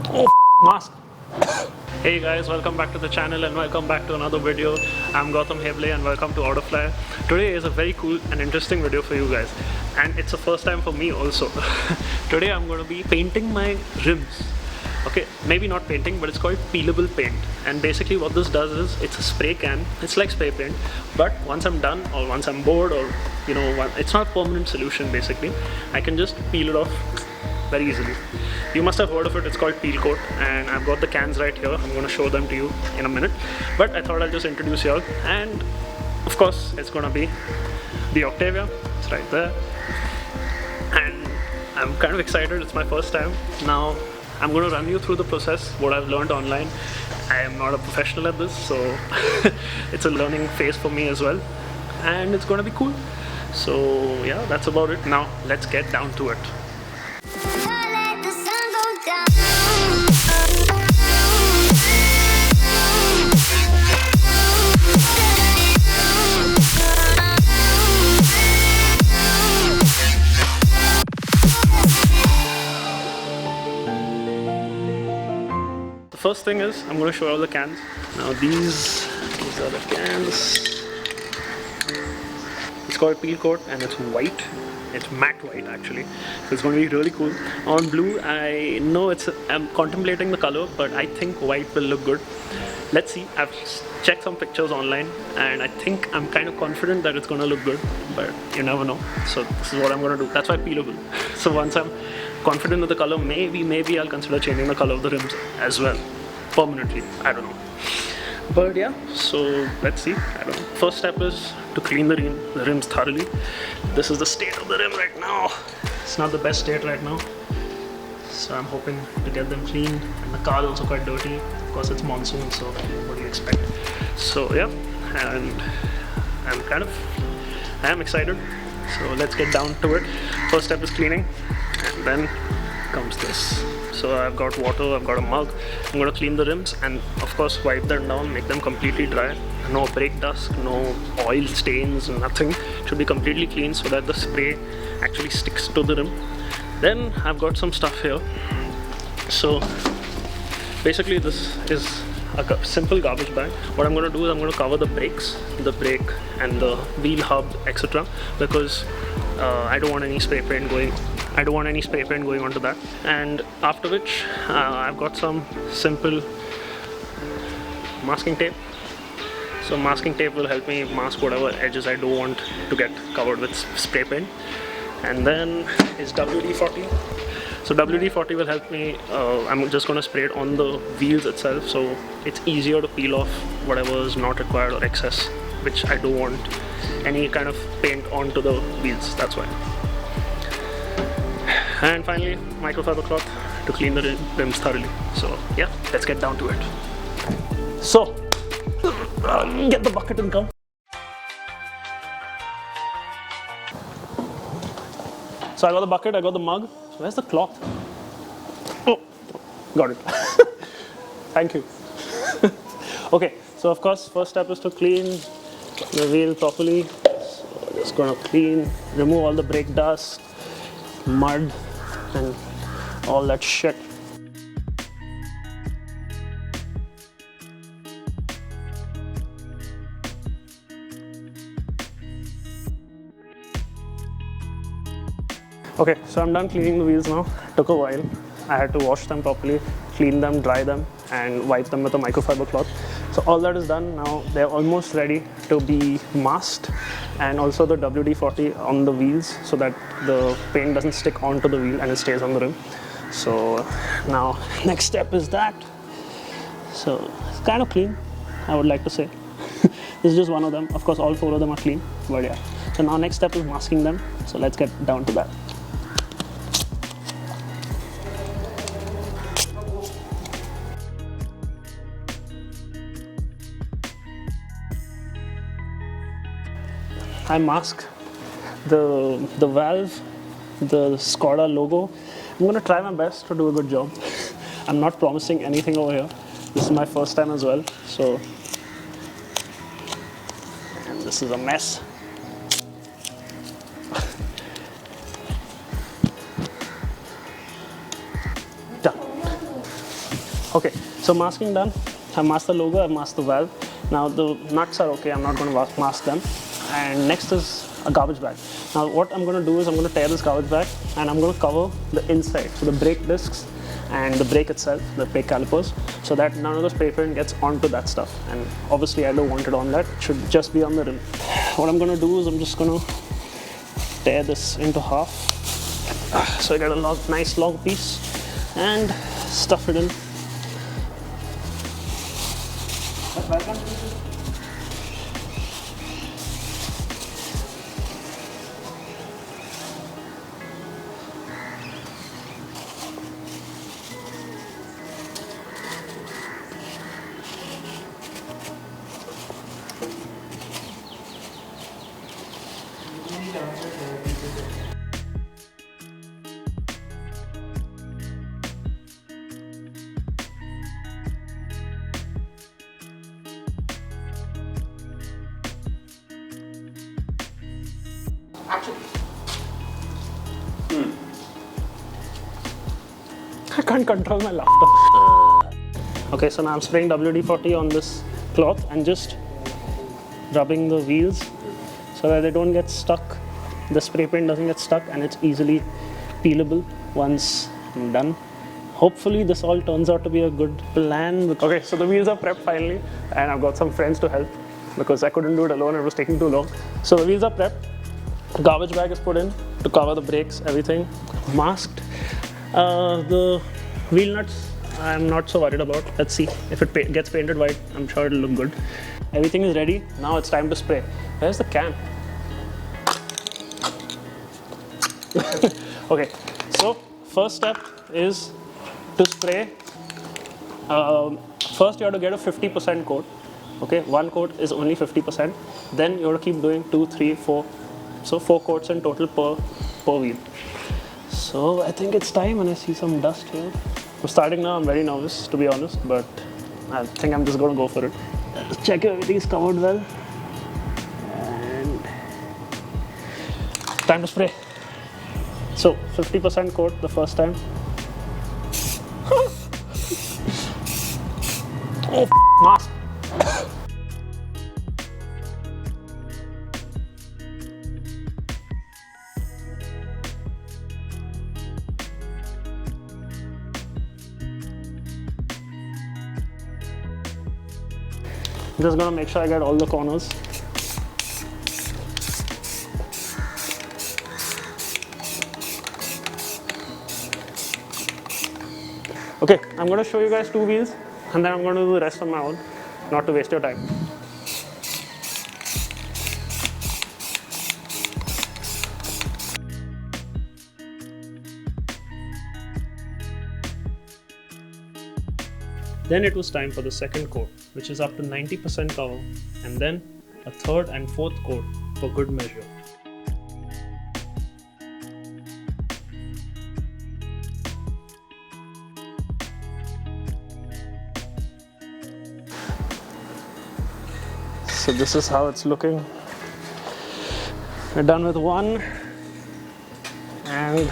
Oh, mask. Hey guys, welcome back to the channel and welcome back to another video. I'm Gautam Heble and welcome to Autofly. Today is a very cool and interesting video for you guys, and it's the first time for me also. Today I'm going to be painting my rims. Okay, maybe not painting, but it's called peelable paint. And basically what this does is, it's a spray can. It's like spray paint, but once I'm done or once I'm bored, or it's not a permanent solution basically, I can just peel it off very easily. You must have heard of it. It's called peel coat, and I've got the cans right here. I'm going to show them to you in a minute, but I thought I'll just introduce you all. And of course it's going to be the Octavia. It's right there, and I'm kind of excited. It's my first time. Now I'm going to run you through the process, what I've learned online. I am not a professional at this, so it's a learning phase for me as well, and it's going to be cool. So yeah, that's about it. Now let's get down to it. The first thing is, I'm going to show you all the cans. Now these are the cans. It's called peel coat and it's white. It's matte white actually, so it's going to be really cool. On blue, I know I'm contemplating the color, but I think white will look good. Let's see. I've checked some pictures online and I think I'm kind of confident that it's going to look good, but you never know. So this is what I'm going to do. That's why peelable. So once I'm confident with the color, maybe I'll consider changing the color of the rims as well, permanently. I don't know. But yeah, so let's see. I don't know. First step is to clean the rims thoroughly. This is the state of the rim right now. It's not the best state right now, so I'm hoping to get them clean. And the car is also quite dirty. Of course, it's monsoon, so what do you expect? So yeah, and I am excited. So let's get down to it. First step is cleaning, and then comes this. So I've got water, I've got a mug. I'm going to clean the rims and of course wipe them down, make them completely dry. No brake dust, no oil stains, nothing. It should be completely clean so that the spray actually sticks to the rim. Then I've got some stuff here. So basically this is a simple garbage bag. What I'm going to do is I'm going to cover the brakes, the brake and the wheel hub, etc. because I don't want any spray paint going onto that. And after which I've got some simple masking tape. So masking tape will help me mask whatever edges I don't want to get covered with spray paint. And then is WD-40. So WD-40 will help me. I'm just going to spray it on the wheels itself, so it's easier to peel off whatever is not required or excess, which I don't want any kind of paint onto the wheels. That's why. And finally, microfiber cloth to clean the rims thoroughly. So yeah, let's get down to it. So get the bucket and come. So I got the bucket, I got the mug. So where's the cloth? Oh, got it. Thank you. Okay, so of course, first step is to clean the wheel properly. So just gonna remove all the brake dust, mud and all that shit. Okay, so I'm done cleaning the wheels now. Took a while. I had to wash them properly, clean them, dry them and wipe them with a microfiber cloth. So all that is done. Now they're almost ready to be masked, and also the WD-40 on the wheels so that the paint doesn't stick onto the wheel and it stays on the rim. So now next step is that. So it's kind of clean, I would like to say. This is just one of them. Of course all four of them are clean, but yeah. So now next step is masking them. So let's get down to that. I mask the valve, the Skoda logo. I'm going to try my best to do a good job. I'm not promising anything over here. This is my first time as well, so, and this is a mess. So masking done. I've masked the logo, I've masked the valve. Now the nuts are okay, I'm not going to mask them. And next is a garbage bag. Now what I'm going to do is I'm going to tear this garbage bag and I'm going to cover the inside, so the brake discs and the brake itself, the brake calipers, so that none of the spray paint gets onto that stuff. And obviously I don't want it on that, it should just be on the rim. What I'm going to do is I'm just going to tear this into half, so I get a nice long piece and stuff it in. I can't control my laughter. Okay, so now I'm spraying WD-40 on this cloth and just rubbing the wheels so that they don't get stuck. The spray paint doesn't get stuck and it's easily peelable once I'm done. Hopefully this all turns out to be a good plan. Okay, so the wheels are prepped finally and I've got some friends to help because I couldn't do it alone, it was taking too long. So the wheels are prepped, garbage bag is put in to cover the brakes, everything, masked. The wheel nuts I'm not so worried about. Let's see if it gets painted white, I'm sure it'll look good. Everything is ready, now it's time to spray. Where's the can? Okay, so first step is to spray. First you have to get a 50% coat. Okay, one coat is only 50%. Then you have to keep doing 2, 3, 4. So 4 coats in total per wheel. So I think it's time, and I see some dust here. I'm starting now, I'm very nervous to be honest, but I think I'm just going to go for it. Just check if everything is covered well. And time to spray. So 50% coat the first time. Oh, mask. I'm just gonna make sure I get all the corners. Okay, I'm gonna show you guys 2 wheels and then I'm gonna do the rest on my own, not to waste your time. Then it was time for the second coat, which is up to 90% cover, and then a third and fourth coat for good measure. So this is how it's looking. We're done with 1 and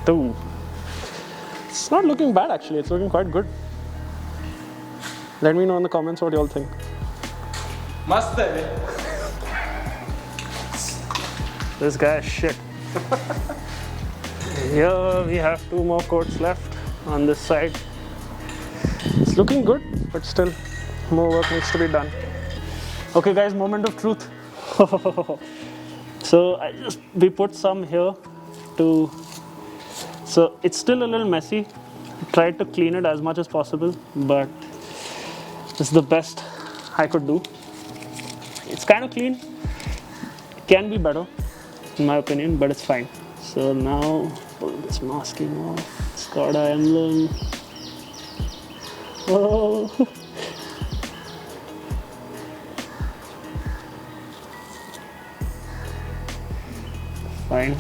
2. It's not looking bad actually, it's looking quite good. Let me know in the comments what you all think. Mast hai. This guy is shit. Here we have 2 more coats left on this side. It's looking good, but still more work needs to be done. Okay guys, moment of truth. So we put some here to, so it's still a little messy. Tried to clean it as much as possible, but this is the best I could do. It's kind of clean. It can be better, in my opinion, but it's fine. So now, pull this masking off. Skoda emblem. Oh. Fine,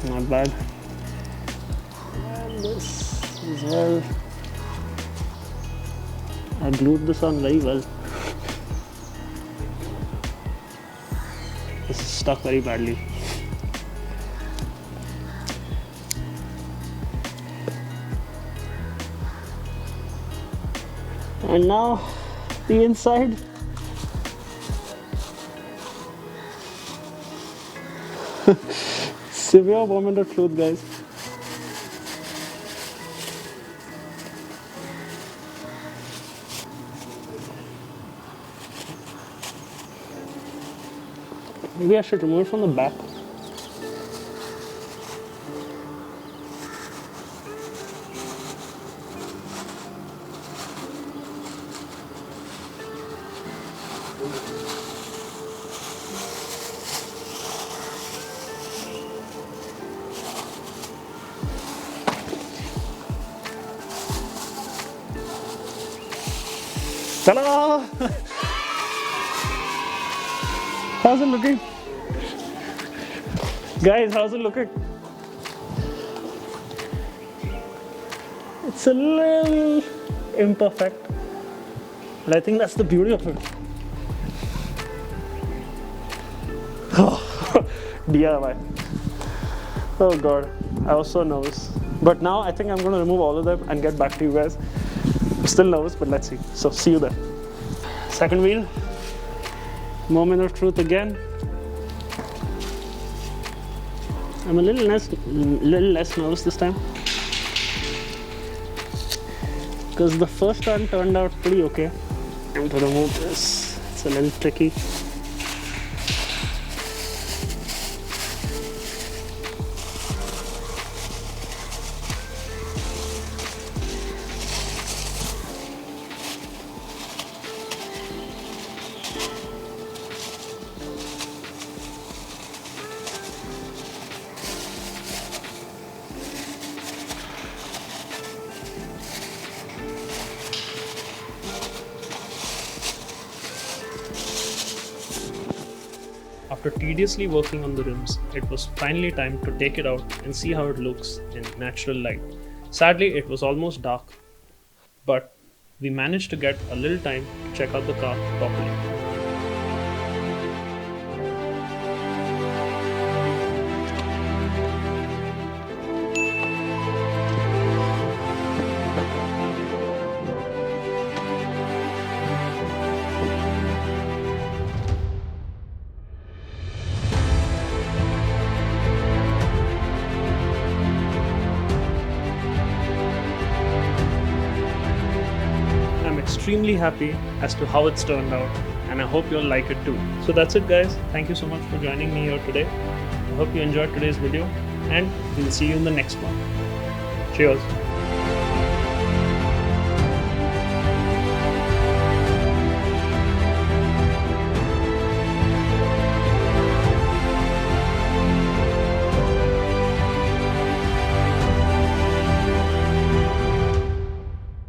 not bad. And this as well. I glued this on very well. This is stuck very badly. And now the inside. Severe moment of truth, guys. Maybe I should remove it from the back. Ta-da! How's it looking? Guys, how's it looking? It's a little imperfect, but I think that's the beauty of it. DIY. Oh god, I was so nervous. But now I think I'm going to remove all of them and get back to you guys. I'm still nervous, but let's see. So see you there. Second wheel. Moment of truth again. I'm a little less nervous this time, because the first one turned out pretty okay. I'm going to remove this. It's a little tricky. After tediously working on the rims, it was finally time to take it out and see how it looks in natural light. Sadly, it was almost dark, but we managed to get a little time to check out the car properly. Extremely happy as to how it's turned out, and I hope you'll like it too. So that's it, guys. Thank you so much for joining me here today. I hope you enjoyed today's video, and we'll see you in the next one. Cheers.